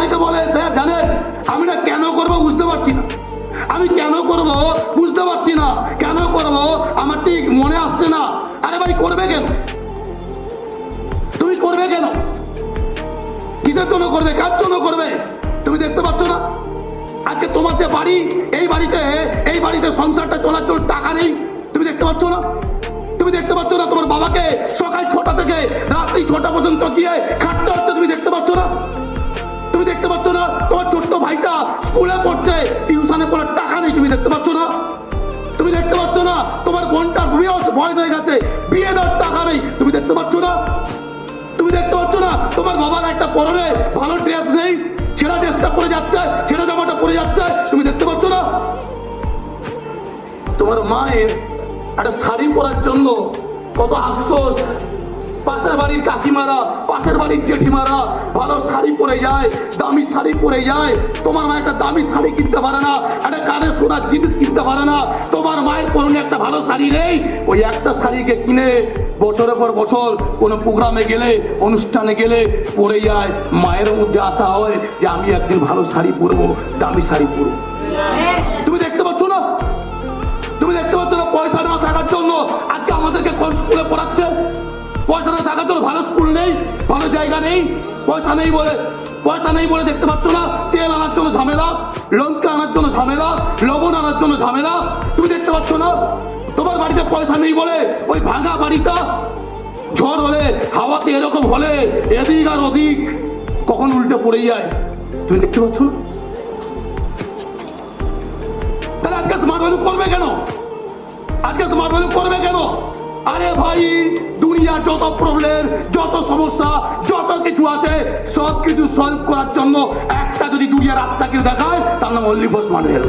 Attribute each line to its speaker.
Speaker 1: অনেকে বলে স্যার জানেন আমি না কেন করবো বুঝতে পারছি না, আমি কেন করব বুঝতে পারছি না, কেন করব আমার ঠিক মনে আসছে না। আরে ভাই করবে কেন, তুমি করবে কেন, কিসের জন্য করবে, কার জন্য করবে? তুমি দেখতে পাচ্ছ না আজকে তোমার যে বাড়ি, এই বাড়িতে সংসারটা চলার জন্য টাকা নেই, তুমি দেখতে পাচ্ছ না? তুমি দেখতে পাচ্ছ না তোমার বাবাকে সকাল 6টা থেকে রাত্রি 6টা পর্যন্ত গিয়ে খাটতে হচ্ছে, তুমি দেখতে পাচ্ছ না? তুমি দেখতে পাচ্ছ না তোমার ছোট্ট ভাইটা স্কুলে পড়ছে, টিউশনে পড়ার টাকা নেই, তুমি দেখতে পাচ্ছ না? তুমি দেখতে পাচ্ছ না তোমার বোনটা বয়স হয়ে গেছে, বিয়ে দেওয়ার টাকা নেই, তুমি দেখতে পাচ্ছ না? তুমি দেখতে পাচ্ছ না তোমার বাবার একটা পরনে ভালো ড্রেস নেই, ছেঁড়া ড্রেসটা পরে যাচ্ছে, ছেঁড়া জামাটা পরে যাচ্ছে, তুমি দেখতে পাচ্ছ না? তোমার মায়ের একটা শাড়ি পরার জন্য কত আফসোস, পাশের বাড়ির কাকিমারা, পাশের বাড়ির জেঠিমারা ভালো শাড়ি পরে যায়, দামি শাড়ি পরে যায়, তোমার মা একটা দামি শাড়ি কিনতে পারে না, একটা কানে সোনার জিনিস কিনতে পারে না, তোমার মায়ের পরনে একটা ভালো শাড়ি নেই, ওই একটা শাড়িকে কিনে বছরের পর বছর কোনো প্রোগ্রামে গেলে, অনুষ্ঠানে গেলে পরে যায়, মায়ের মধ্যে আশা হয় যে আমি একদিন ভালো শাড়ি পরবো, দামি শাড়ি পরবো। তুমি দেখতে পাচ্ছ না, তুমি দেখতে পাচ্ছ না পয়সা না থাকার জন্য আজকে আমাদেরকে কোন স্কুলে পড়াচ্ছে, পয়সা না থাকার জন্য ভালো স্কুল নেই, ভালো জায়গা নেই, পয়সা নেই বলে দেখতে পাচ্ছ না তেল আনার জন্য ঝামেলা, লঙ্কা আনার জন্য ঝামেলা, লবণ আনার জন্য ঝামেলা, তুমি দেখতে পাচ্ছ না? তোমার বাড়িতে পয়সা নেই বলে ওই ভাঙা বাড়িটা ঝড় হলে, হাওয়াতে এরকম হলে এদিক আর ওদিক কখন উল্টে পড়ে যায়, তুমি দেখতে পাচ্ছ? তাহলে আজকে স্মার্ট ভ্যালু করবে কেন, আজকে স্মার্ট ভ্যালু করবে কেন? আরে ভাই দুনিয়া যত প্রবলেম, যত সমস্যা, যত কিছু আছে সব কিছু সলভ করার জন্য একটা যদি দুনিয়া রাস্তা কেউ দেখায় তার নাম অনলি ফর স্মার্ট ভ্যালু।